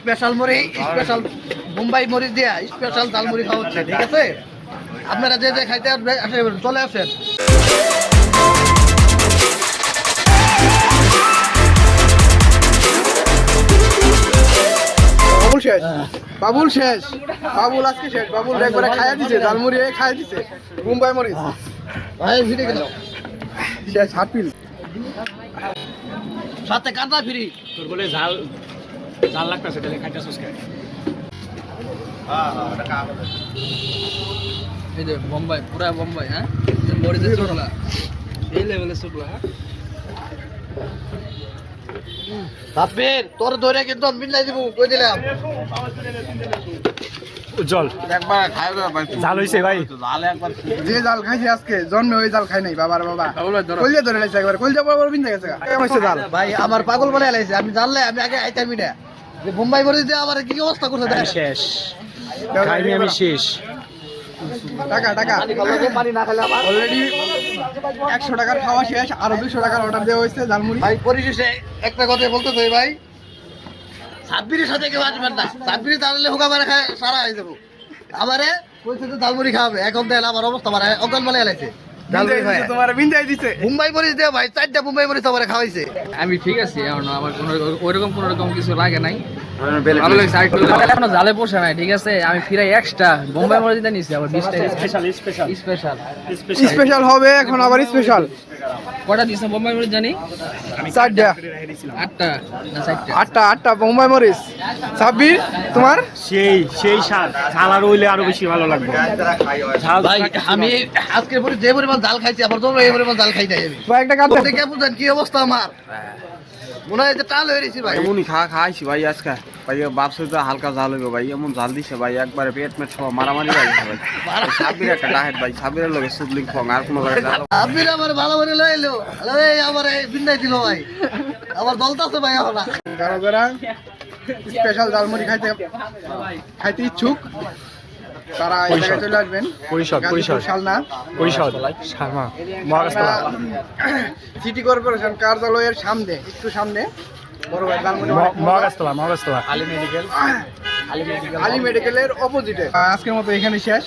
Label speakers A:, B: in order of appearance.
A: Special মুড়ি, special Mumbai মরিচ দিয়া স্পেশাল ঝালমুড়ি খাওয়া হচ্ছে, ঠিক আছে? আপনারা যে যে খাইতে আসেন চলে আসেন।
B: বাবুল শেষ, বাবুল শেষ, বাবুল আজকে শেষ। বাবুল একবারে খাইয়া দিছে, ঝালমুড়ি খাইয়া দিছে, মুম্বাই মরিচ
A: ভাই ফিরে গেল
B: শেষ। হাপিল
A: সাথে কাঁদা ফিরি।
C: তোর বলে ঝাল ঝাল লাগতেছে তাহলে খাইতেছস কে?
D: এই যে বোম্বাই, পুরা বোম্বাই, হ্যাঁ মরিচের শুকলা, এই লেভেলের শুকলা।
A: সাব্বির তোর ধরে কিন্তু আমি মিলাই দিব, কই দিলাম।
C: উজ্জ্বল
B: একবার খাইয়া
C: ঝাল হইছে ভাই।
B: যে জাল খাইছে আজকে জন্মে ওই জাল খাই নাই। বাবার বাবা কলজা ধরে লাইছে, একবার কলজা বড় বিন্দা গেছে। কেমন হইছে জাল?
A: ভাই আমার পাগল বলে আলাইছে, আমি জানলে আমি আগে আইতামই না। যে মুম্বাই মরিচ দিয়ে আমার কি অবস্থা করছে দেখ।
C: শেষ খাইনি আমি শেষ।
B: টাকা টাকা
A: পানি না খেলে আমার
B: অলরেডি 100 টাকার খাওয়া শেষ, আরো 200 টাকার অর্ডার দেওয়া হয়েছে ঝালমুড়ি।
A: ভাই পরিশেষে একটা কথা বলতে চাই ভাই, সাব্বিরের সাথে কেউ আসবেন না। সাব্বির জানলে হুকা মারা খায় সারা হয়ে যাবো। আমারে কইছে তো ঝালমুড়ি খাওয়াবে, এখন তো আমার অবস্থা মারা অজ্ঞান বলে এলাইছে। ঝালমুড়ি খায়
B: তোমার বিন্দাই দিছে।
A: মুম্বাই মরিচ দিয়ে ভাই 4টা মুম্বাই মরিচ আমার খাওয়াইছে।
D: আমি ঠিক আছি এখন, আমার কোনো ওইরকম কোনো রকম কিছু লাগে নাই, ভালো লাগছে। এখনো জালে বসে নাই, ঠিক আছে? আমি ফিরাই এক্সট্রা বোম্বাই মরিচ দিয়ে নিচ্ছি আবার 20 টাকা
C: স্পেশাল স্পেশাল
D: স্পেশাল।
B: স্পেশাল হবে এখন, আবার স্পেশাল।
D: কটা দিচ্ছে বোম্বাই মরিচ জানি?
B: 4টা
D: 8টা না 4টা?
B: 8টা বোম্বাই মরিচ। সাব্বির তোমার
C: সেই সেই স্বাদ। ঝাল আর হইলে আরো বেশি ভালো লাগবে। ঝাল
A: ভাই আমি আজকের পরে যে পরিমাণ জাল খাইছি, আবার তো এই পরিমাণ জাল খাই নাই আমি।
B: একটা কাজ
A: দেখে বুঝেন কি অবস্থা আমার, মনে হয় যে টাল হয়ে গেছি ভাই।
E: এমনই খাইছি ভাই আজকে ভাই। ভাবছি তো হালকা জাল হইব ভাই, এমন জাল দিছে ভাই একবারে পেট মেট সব মারামারি ভাই। সাবির একটা ডাহেট ভাই, সাবিরের লগে সুবলিং ফং, আর কোনো জায়গায় জাল
A: আপনি আমার ভালো করে লইলো, এই আমার এই বিন্দাই দিল ভাই, আমার দলতাছে ভাই এখন।
B: যারা যারা স্পেশাল ঝালমুড়ি খাইতে ইচ্ছুক তারা এই জায়গায় চলে আসবেন।
C: পরিষদ
B: শালনা
C: পরিষদ শার্মা মহারাষ্ট্র
B: সিটি কর্পোরেশন কার্যালয়ের সামনে, একটু সামনে বড় ভাই ঝালমুড়ি
C: মহারাষ্ট্র
B: আলী মেডিকেলের অপোজিটে। আজকের মতো এখানে শেষ।